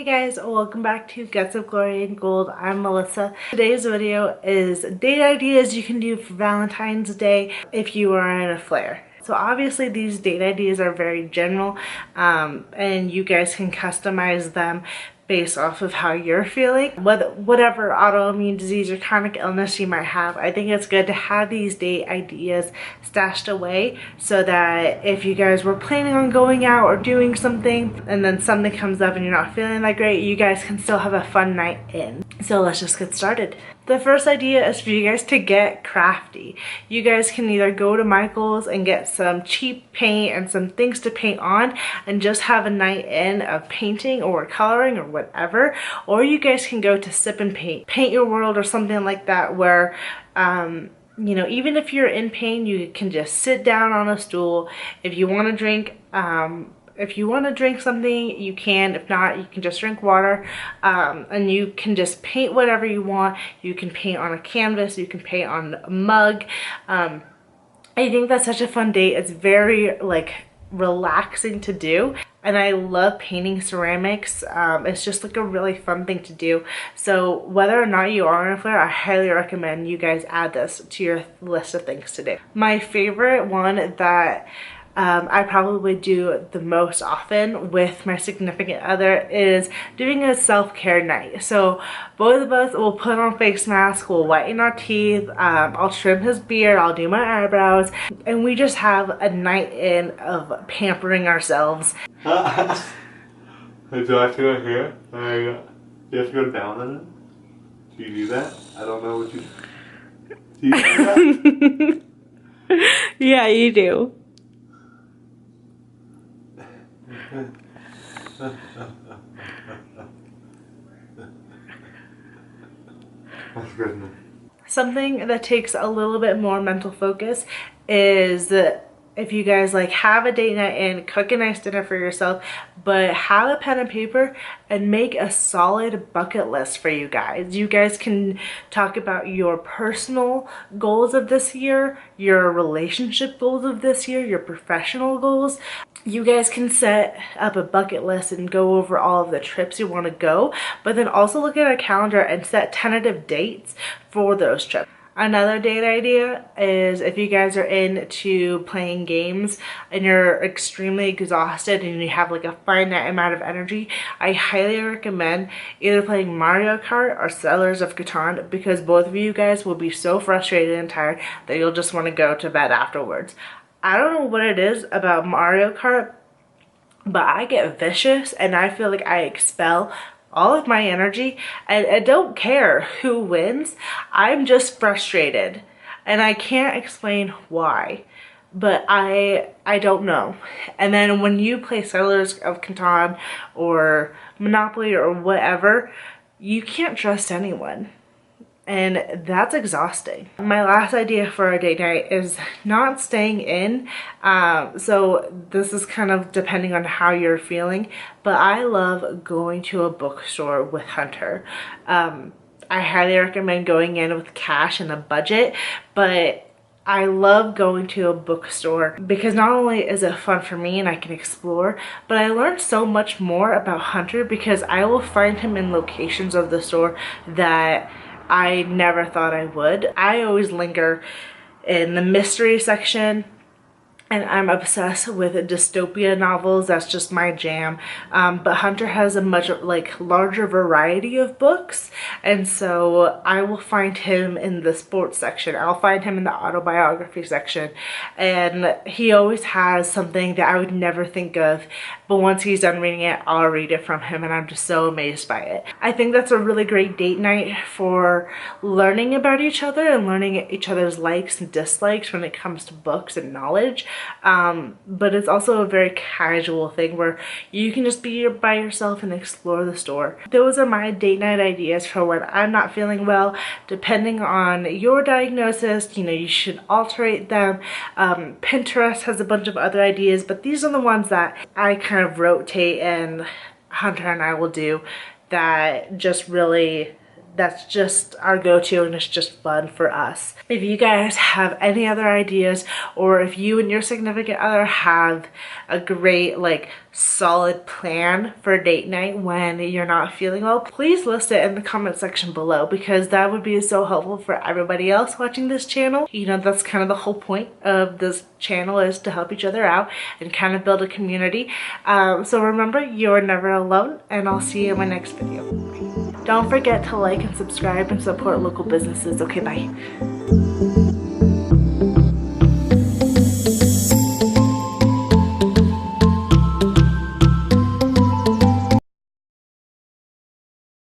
Hey guys, welcome back to Gets of Glory and Gold. I'm Melissa. Today's video is date ideas you can do for Valentine's Day if you are in a flare. So obviously these date ideas are very general and you guys can customize them based off of how you're feeling. Whatever autoimmune disease or chronic illness you might have, I think it's good to have these date ideas stashed away so that if you guys were planning on going out or doing something and then something comes up and you're not feeling that great, you guys can still have a fun night in. So let's just get started. The first idea is for you guys to get crafty. You guys can either go to Michael's and get some cheap paint and some things to paint on and just have a night in of painting or coloring or whatever, or you guys can go to Sip and Paint Your World or something like that where you know, even if you're in pain, you can just sit down on a stool. If you want to drink something, you can. If not, you can just drink water, and you can just paint whatever you want. You can paint on a canvas, you can paint on a mug. I think that's such a fun date. It's very like relaxing to do, and I love painting ceramics. It's just like a really fun thing to do. So whether or not you are in a flare, I highly recommend you guys add this to your list of things to do. My favorite one that I probably do the most often with my significant other is doing a self-care night. So both of us will put on face masks, we'll whiten our teeth, I'll trim his beard, I'll do my eyebrows, and we just have a night in of pampering ourselves. Do I have to go here? Do you have to go down on it? Do you do that? I don't know what you... Do you do that? Yeah, you do. That's good enough. Something that takes a little bit more mental focus is that if you guys like have a date night and cook a nice dinner for yourself, but have a pen and paper and make a solid bucket list for you guys. You guys can talk about your personal goals of this year, your relationship goals of this year, your professional goals. You guys can set up a bucket list and go over all of the trips you want to go, but then also look at a calendar and set tentative dates for those trips. Another date idea is if you guys are into playing games and you're extremely exhausted and you have like a finite amount of energy, I highly recommend either playing Mario Kart or Settlers of Catan, because both of you guys will be so frustrated and tired that you'll just want to go to bed afterwards. I don't know what it is about Mario Kart, but I get vicious and I feel like I expel all of my energy, and I don't care who wins. I'm just frustrated and I can't explain why, but I don't know. And then when you play Settlers of Catan or Monopoly or whatever, you can't trust anyone, and that's exhausting. My last idea for a date night is not staying in. So this is kind of depending on how you're feeling, but I love going to a bookstore with Hunter. I highly recommend going in with cash and a budget, but I love going to a bookstore because not only is it fun for me and I can explore, but I learned so much more about Hunter because I will find him in locations of the store that I never thought I would. I always linger in the mystery section, and I'm obsessed with dystopia novels. That's just my jam. But Hunter has a much like larger variety of books, and so I will find him in the sports section. I'll find him in the autobiography section, and he always has something that I would never think of, but once he's done reading it, I'll read it from him, and I'm just so amazed by it. I think that's a really great date night for learning about each other and learning each other's likes and dislikes when it comes to books and knowledge. But it's also a very casual thing where you can just be by yourself and explore the store. Those are my date night ideas for when I'm not feeling well. Depending on your diagnosis, you know, you should alterate them. Pinterest has a bunch of other ideas, but these are the ones that I kind of rotate and Hunter and I will do that just really that's just our go-to, and it's just fun for us. If you guys have any other ideas, or if you and your significant other have a great like solid plan for date night when you're not feeling well, please list it in the comment section below, because that would be so helpful for everybody else watching this channel. You know, that's kind of the whole point of this channel, is to help each other out and kind of build a community. So remember, you're never alone, and I'll see you in my next video. Don't forget to like and subscribe and support local businesses. Okay, bye.